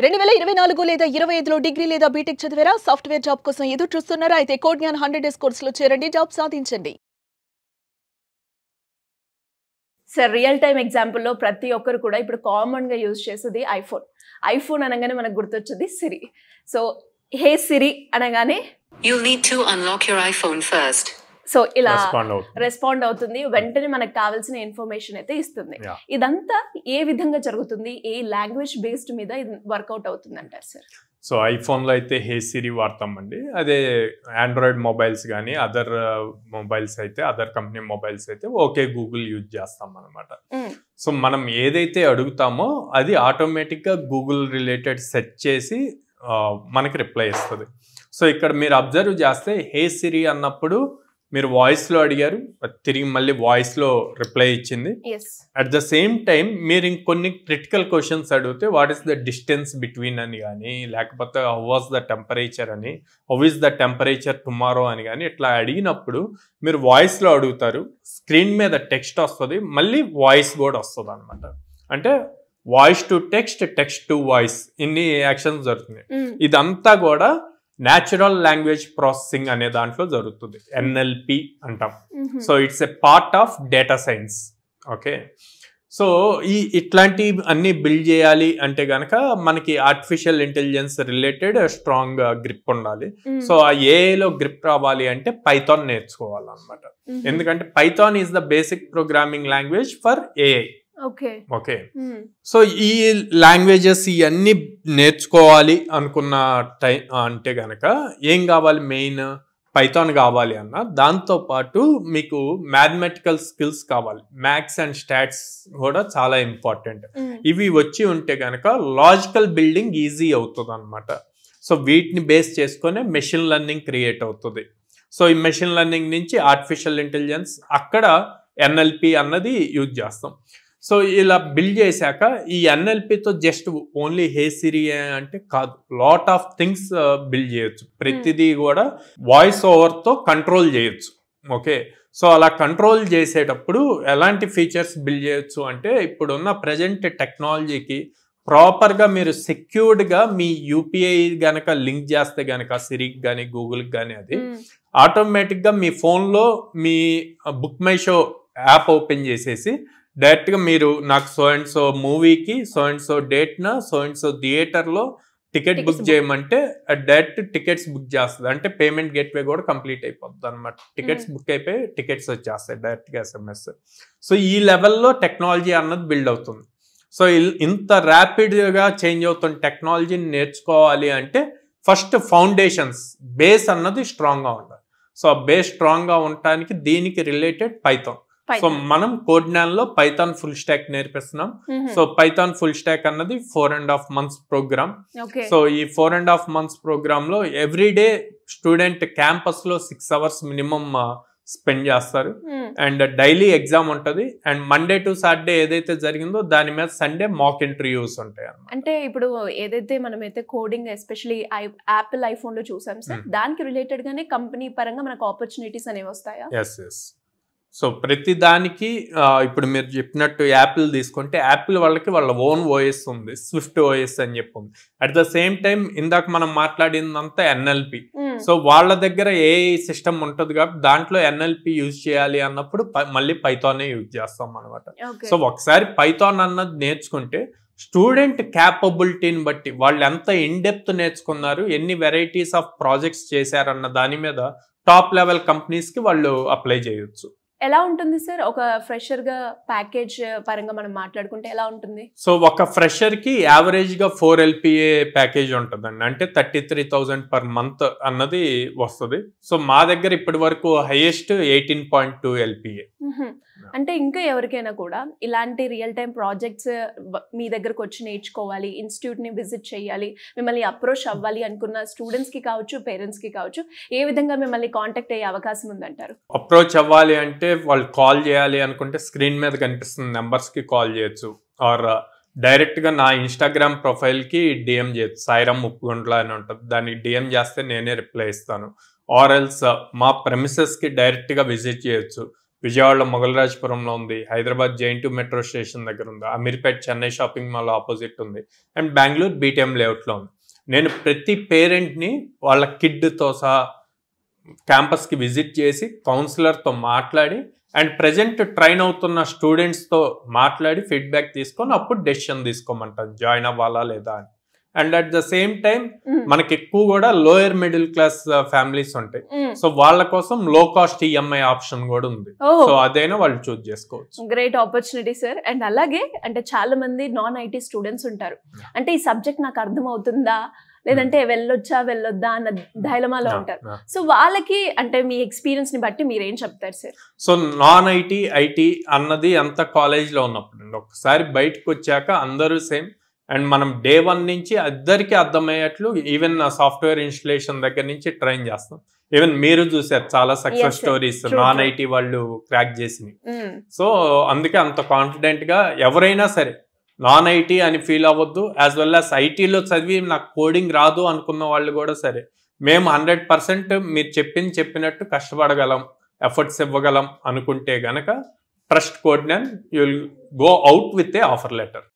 2024 లేదా 25లో డిగ్రీ లేదా బీటెక్ చదివారా? సాఫ్ట్‌వేర్ జాబ్ కోసం ఎదురు చూస్తున్నారా? అయితే కోడ్ జ్ఞాన్ 100 డేస్ కోర్సులో చేరండి, జాబ్ సాధించండి. సార్ రియల్ టైమ్ ఎగ్జాంపుల్లో ప్రతి ఒక్కరు కూడా ఇప్పుడు కామన్గా యూజ్ చేసేది ఐఫోన్ అనగానే మనకు గుర్తొచ్చేది సిరి. సో హే సిరి అనగానే You'll need to unlock your iPhone first. So ఇలా Respond రెస్పాండ్ అవుతుంది, వెంటనే మనకు కావాల్సిన ఇన్ఫర్మేషన్ అయితే ఇస్తుంది. Yeah. ఇదంతా ఏ విధంగా జరుగుతుంది, ఏ లాంగ్వేజ్ బేస్డ్ మీద ఇది వర్కౌట్ అవుతుంది అంటారు సార్? సో ఐఫోన్లో అయితే హే సిరి వాడతామండి. అదే ఆండ్రాయిడ్ మొబైల్స్ కానీ అదర్ మొబైల్స్ అయితే అదర్ కంపెనీ మొబైల్స్ అయితే ఓకే గూగుల్ యూజ్ చేస్తాం అనమాట. సో మనం ఏదైతే అడుగుతామో అది ఆటోమేటిక్గా గూగుల్ రిలేటెడ్ సెర్చ్ చేసి మనకి రిప్లై ఇస్తుంది. సో ఇక్కడ మీరు అబ్జర్వ్ చేస్తే హే సిరి అన్నప్పుడు మీరు వాయిస్లో అడిగారు, తిరిగి మళ్ళీ వాయిస్లో రిప్లై ఇచ్చింది. అట్ ద సేమ్ టైం మీరు ఇంకొన్ని క్రిటికల్ క్వశ్చన్స్ అడిగితే what is the distance between అని కానీ, లేకపోతే హౌ వాస్ ద టెంపరేచర్ అని, how is the temperature tomorrow అని కానీ ఇట్లా అడిగినప్పుడు మీరు వాయిస్లో అడుగుతారు, స్క్రీన్ మీద టెక్స్ట్ వస్తుంది, మళ్ళీ వాయిస్ కూడా వస్తుంది అనమాట. అంటే voice to text, text to voice, ఇన్ని యాక్షన్స్ జరుగుతున్నాయి. ఇదంతా కూడా న్యాచురల్ లాంగ్వేజ్ ప్రాసెసింగ్ అనే దాంట్లో జరుగుతుంది, ఎన్ఎల్పి అంటాం. So it's a part of data science. Okay, so ఇట్లాంటి అన్ని బిల్డ్ చేయాలి అంటే కనుక మనకి artificial intelligence related strong grip ఉండాలి. సో ఆ ఏఐలో గ్రిప్ రావాలి అంటే పైథాన్ నేర్చుకోవాలన్నమాట. ఎందుకంటే Python is the basic programming language for AI. Okay, so ఈ లాంగ్వేజెస్ ఇవన్నీ నేర్చుకోవాలి అనుకున్న టైం అంటే గనక ఏం కావాలి, మెయిన్ పైథాన్ కావాలి అన్న, దాంతోపాటు మీకు మ్యాథమెటికల్ స్కిల్స్ కావాలి, మ్యాథ్స్ అండ్ స్టాట్స్ కూడా చాలా ఇంపార్టెంట్. ఇవి వచ్చి ఉంటే గనక లాజికల్ బిల్డింగ్ ఈజీ అవుతుంది అనమాట. సో వీటిని బేస్ చేసుకునే మెషిన్ లెర్నింగ్ క్రియేట్ అవుతుంది. సో ఈ మెషిన్ లెర్నింగ్ నుంచి ఆర్టిఫిషియల్ ఇంటెలిజెన్స్, అక్కడ ఎన్ఎల్పి అన్నది యూజ్ చేస్తాం. సో ఇలా బిల్డ్ చేశాక ఈ ఎన్ఎల్పితో జస్ట్ ఓన్లీ హే సిరి అంటే కాదు, లాట్ ఆఫ్ థింగ్స్ బిల్డ్ చేయొచ్చు. ప్రతిదీ కూడా వాయిస్ ఓవర్తో కంట్రోల్ చేయొచ్చు. ఓకే, సో అలా కంట్రోల్ చేసేటప్పుడు ఎలాంటి ఫీచర్స్ బిల్డ్ చేయొచ్చు అంటే, ఇప్పుడున్న ప్రజెంట్ టెక్నాలజీకి ప్రాపర్గా మీరు సెక్యూర్డ్గా మీ యూపీఐ గనక లింక్ చేస్తే గనక సిరికి కానీ గూగుల్కి కానీ అది ఆటోమేటిక్గా మీ ఫోన్లో మీ book my show app open చేసేసి డైరెక్ట్గా మీరు నాకు సో అండ్ సో మూవీకి సో అండ్ సో డేట్న సో అండ్ సో థియేటర్లో టికెట్ బుక్ చేయమంటే డైరెక్ట్ టికెట్స్ బుక్ చేస్తుంది. అంటే పేమెంట్ గేట్వే కూడా కంప్లీట్ అయిపోతుంది అనమాట. టికెట్స్ బుక్ అయిపోయి టికెట్స్ వచ్చేస్తాయి డైరెక్ట్గా ఎస్ఎంఎస్. సో ఈ లెవెల్లో టెక్నాలజీ అన్నది బిల్డ్ అవుతుంది. సో ఇంత ర్యాపిడ్గా చేంజ్ అవుతున్న టెక్నాలజీని నేర్చుకోవాలి అంటే ఫస్ట్ ఫౌండేషన్స్, బేస్ అన్నది స్ట్రాంగ్గా ఉండాలి. సో ఆ బేస్ స్ట్రాంగ్గా ఉండటానికి దీనికి రిలేటెడ్ పైథాన్. సో మనం కోడ్ జ్ఞాన్లో పైథాన్ ఫుల్ స్టాక్ నేర్పిస్తున్నాం. సో పైథాన్ ఫుల్ స్టాక్ అన్నది 4.5 months ప్రోగ్రామ్. సో ఈ 4.5 months ప్రోగ్రామ్ లో ఎవ్రీడే స్టూడెంట్ క్యాంపస్ లో 6 hours మినిమం స్పెండ్ చేస్తారు. అండ్ డైలీ ఎగ్జామ్ ఉంటుంది. అండ్ మండే టు సాటర్డే ఏదైతే జరిగిందో దాని మీద సండే మాక్ ఇంటర్వ్యూస్ ఉంటాయి అన్నమాట. అంటే ఇప్పుడు ఏదైతే మనమైతే కోడింగ్ ఎస్పెషల్లీ యాపిల్ ఐఫోన్ లో చూసాం సార్, దానికి రిలేటెడ్ గానే కంపెనీ పరంగా మనకు ఆపర్చునిటీస్ అనేవి వస్తాయా? ఎస్. సో ప్రతి దానికి ఇప్పుడు మీరు చెప్పినట్టు యాపిల్ తీసుకుంటే యాపిల్ వాళ్ళకి వాళ్ళ ఓన్ ఓఎస్ ఉంది, స్విఫ్ట్ ఓఎస్ అని చెప్పి ఉంది. అట్ ద సేమ్ టైం ఇందాక మనం మాట్లాడిందంతా ఎన్ఎల్పి. సో వాళ్ళ దగ్గర ఏఐ సిస్టమ్ ఉంటుంది కాబట్టి దాంట్లో ఎన్ఎల్పి యూజ్ చేయాలి అన్నప్పుడు మళ్ళీ పైథానే యూజ్ చేస్తాం అనమాట. సో ఒకసారి పైథాన్ అన్నది నేర్చుకుంటే స్టూడెంట్ క్యాపబిలిటీని బట్టి వాళ్ళు ఎంత ఇన్డెప్త్ నేర్చుకున్నారు, ఎన్ని వెరైటీస్ ఆఫ్ ప్రాజెక్ట్స్ చేశారన్న దాని మీద టాప్ లెవెల్ కంపెనీస్కి వాళ్ళు అప్లై చేయొచ్చు. ఎలా ఉంటుంది సార్ ఒక ఫ్రెషర్ గా ప్యాకేజ్ పరంగా మనం మాట్లాడుకుంటే ఎలా ఉంటుంది? సో ఒక ఫ్రెషర్ కి యావరేజ్ గా 4 LPA ప్యాకేజ్ ఉంటుందండి. అంటే 33,000 per month అన్నది వస్తుంది. సో మా దగ్గర ఇప్పటి వరకు హైయెస్ట్ 18.2 LPA. అంటే ఇంకా ఎవరికైనా కూడా ఇలాంటి రియల్ టైం ప్రాజెక్ట్స్ మీ దగ్గరకు వచ్చి నేర్చుకోవాలి, ఇన్స్టిట్యూట్ ని విజిట్ చేయాలి, మిమ్మల్ని అప్రోచ్ అవ్వాలి అనుకున్న స్టూడెంట్స్ కి కావచ్చు, పేరెంట్స్ కి కావచ్చు, ఏ విధంగా మిమ్మల్ని కాంటాక్ట్ అయ్యే అవకాశం ఉందంటారు? అప్రోచ్ అవ్వాలి అంటే వాళ్ళు కాల్ చేయాలి అనుకుంటే స్క్రీన్ మీద కనిపిస్తున్న నెంబర్స్కి కాల్ చేయొచ్చు. ఆర్ డైరెక్ట్గా నా ఇన్స్టాగ్రామ్ ప్రొఫైల్కి డిఎం చేయొచ్చు, సాయిరామ్ ఉప్పుగుంట్ల అని ఉంటుంది, దానికి డిఎం చేస్తే నేనే రిప్లై ఇస్తాను. ఆర్ ఎల్స్ మా ప్రెమిసెస్కి డైరెక్ట్గా విజిట్ చేయొచ్చు. విజయవాడలో మొగలరాజపురంలో ఉంది, హైదరాబాద్ జైంటు మెట్రో స్టేషన్ దగ్గర ఉంది, Ameerpet Chennai shopping mall opposite ఉంది, అండ్ బెంగళూరు బీటీఎం లేఅవుట్లో ఉంది. నేను ప్రతి పేరెంట్ని వాళ్ళ కిడ్తో సహా క్యాంపస్కి విజిట్ చేసి కౌన్సిలర్తో మాట్లాడి అండ్ ప్రజెంట్ ట్రైన్ అవుతున్న స్టూడెంట్స్తో మాట్లాడి ఫీడ్బ్యాక్ తీసుకొని అప్పుడు డెసిషన్ తీసుకోమంటాను జాయిన్ అవ్వాలా లేదా అని. And at the same time మనకి ఎక్కువ కూడా లోయర్ మిడిల్ క్లాస్ ఫ్యామిలీస్ ఉంటాయి, సో వాళ్ళ కోసం లో కాస్ట్ ఈఎంఐ ఆప్షన్ కూడా ఉంది. సో అదైనా వాళ్ళు చూస్ చేసుకోవచ్చు. Great opportunity sir. అండ్ అలాగే అంటే చాలా మంది నాన్ ఐటీ స్టూడెంట్స్ ఉంటారు, అంటే ఈ సబ్జెక్ట్ నాకు అర్థం అవుతుందా లేదంటే వెళ్ళొద్దా అన్న డైలమాలో ఉంటారు. సో వాళ్ళకి అంటే మీ ఎక్స్పీరియన్స్ ని బట్టి మీరేం చెప్తారు సార్? సో నాన్ ఐటీ అన్నది అంత కాలేజ్లో ఉన్నప్పుడు ఒకసారి బయటకు వచ్చాక అందరూ సేమ్, అండ్ మనం డే 1 నుంచి అందరికీ అర్థమయ్యేట్లు ఈవెన్ సాఫ్ట్వేర్ ఇన్స్టలేషన్ దగ్గర నుంచి ట్రైన్ చేస్తాం. ఈవెన్ మీరు చూసారు చాలా సక్సెస్ స్టోరీస్ నాన్ ఐటీ వాళ్ళు క్రాక్ చేసినవి. సో అందుకే అంత కాన్ఫిడెంట్ గా ఎవరైనా సరే నాన్ ఐటీ అని ఫీల్ అవ్వద్దు, యాజ్ వెల్ యాజ్ ఐటీలో చదివి నాకు కోడింగ్ రాదు అనుకున్న వాళ్ళు కూడా సరే, మేము 100% మీరు చెప్పినట్టు కష్టపడగలం, ఎఫర్ట్స్ ఇవ్వగలం అనుకుంటే గనక trust Codegnan, you will go out with a offer letter.